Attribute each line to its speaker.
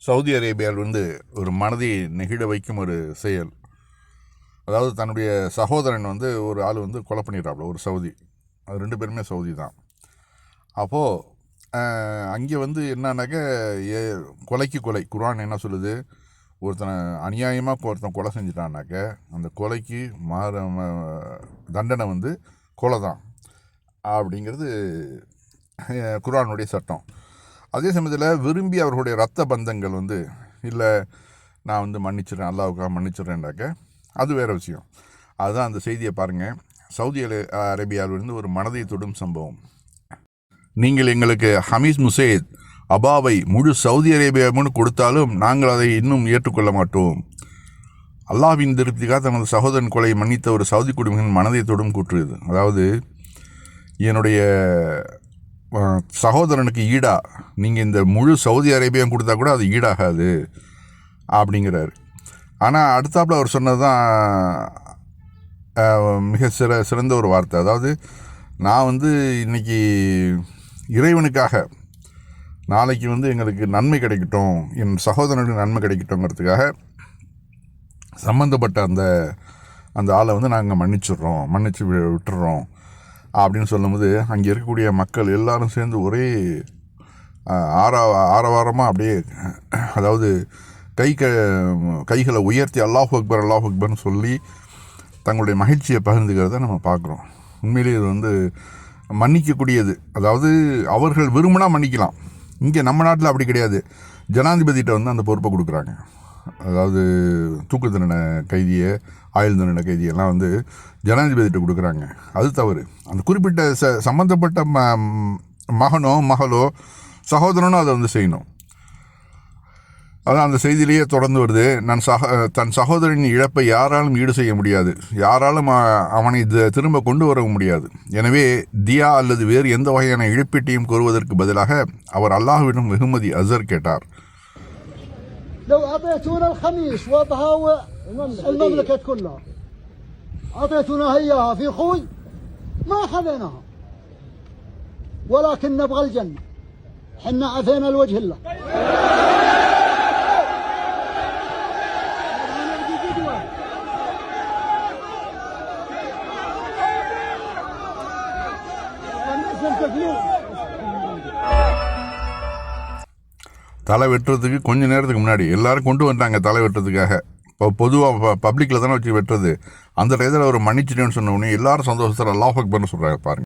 Speaker 1: Saudi அரேபியாவில் ஒரு மனதை நெகிழ வைக்கும் ஒரு செயல். அதாவது தன்னுடைய சகோதரன் ஒரு ஆள் கொலை பண்ணிடுறாப்புல, ஒரு சவுதி. அது 2 பேருமே சவுதி தான். அப்போது அங்கே என்னன்னாக்க கொலைக்கு கொலை. குர்ஆன் என்ன சொல்லுது, ஒருத்தனை அநியாயமாக ஒருத்தன் கொலை செஞ்சிட்டான்னாக்க அந்த கொலைக்கு தண்டனை கொலை தான் அப்படிங்கிறது குர்ஆனுடைய சட்டம். அதே சமயத்தில் விரும்பி அவர்களுடைய இரத்த பந்தங்கள் இல்லை நான் மன்னிச்சிடறேன், அல்லாவுக்காக மன்னிச்சிட்றேன்டாக்க அது வேறு விஷயம். அதுதான் அந்த செய்தியை பாருங்கள். சவுதி அரேபியாவிலிருந்து ஒரு மனதை தொடும் சம்பவம். நீங்கள் எங்களுக்கு ஹமீஸ் முசைத் அபாவை முழு சவுதி அரேபியாவுன்னு கொடுத்தாலும் நாங்கள் அதை இன்னும் ஏற்றுக்கொள்ள மாட்டோம். அல்லாஹ்வின் திருப்திக்காக தனது சகோதரன் கொலை மன்னித்த ஒரு சவுதி குடிமகன் மனதை தொடும் கூற்று இது. அதாவது என்னுடைய சகோதரனுக்கு ஈடா நீங்கள் இந்த முழு சவுதி அரேபியா கொடுத்தா கூட அது ஈடாகாது அப்படிங்கிறார். ஆனால் அடுத்தாப்புல அவர் சொன்னது தான் மிக சிறந்த ஒரு வார்த்தை. அதாவது நான் இன்றைக்கி இறைவனுக்காக நாளைக்கு எங்களுக்கு நன்மை கிடைக்கட்டும், என் சகோதரனுக்கு நன்மை கிடைக்கட்டுங்கிறதுக்காக சம்மந்தப்பட்ட அந்த ஆளை நாங்கள் மன்னிச்சு விட்டுறோம் அப்படின்னு சொல்லும்போது அங்கே இருக்கக்கூடிய மக்கள் எல்லாரும் சேர்ந்து ஒரே ஆரவாரமாக அப்படியே, அதாவது கைகளை உயர்த்தி அல்லாஹ் அக்பர்னு சொல்லி தங்களுடைய மகிழ்ச்சியை பகிர்ந்துக்கிறத நம்ம பார்க்குறோம். உண்மையிலே இது மன்னிக்கக்கூடியது. அதாவது அவர்கள் விரும்பினா மன்னிக்கலாம். இங்கே நம்ம நாட்டில் அப்படி கிடையாது. ஜனாதிபதிகிட்ட அந்த பொறுப்பை கொடுக்குறாங்க. அதாவது தூக்கு தண்டனை கைதியை, ஆயுள் தண்டனை கைதியெல்லாம் ஜனாதிபதிகிட்ட கொடுக்குறாங்க. அது தவறு. அந்த குறிப்பிட்ட சம்மந்தப்பட்ட மகனோ மகளோ சகோதரனோ அதை செய்யணும். அதான் அந்த செய்தியிலேயே தொடர்ந்து வருது. தன் சகோதரனின் இழப்பை யாராலும் ஈடு செய்ய முடியாது, யாராலும் அவனை திரும்ப கொண்டு வர முடியாது. எனவே தியா அல்லது வேறு எந்த வகையான இழப்பீட்டையும் கோருவதற்கு பதிலாக அவர் அல்லாஹ்விடம் வெகுமதி அசர் கேட்டார்.
Speaker 2: لو أعطيتونا الخميس وضعها المملكة كلها، أعطيتونا إياها في خوي ما أخذناها، ولكن نبغى الجنة. حنا عفينا الوجه الله.
Speaker 1: தலை வெட்டுறதுக்கு கொஞ்சம் நேரத்துக்கு முன்னாடி எல்லாரும் கொண்டு வந்துட்டாங்க தலை வெட்டுறதுக்காக. இப்போ பொதுவாக பப்ளிக்கில் தானே வச்சு வெட்டுறது. அந்த டயத்தில் ஒரு மன்னிச்சிட்டேன்னு சொன்ன உடனே எல்லாரும் சந்தோஷத்தில் அல்லாஹ் அக்பர்னு சொல்கிறாங்க பாருங்கள்.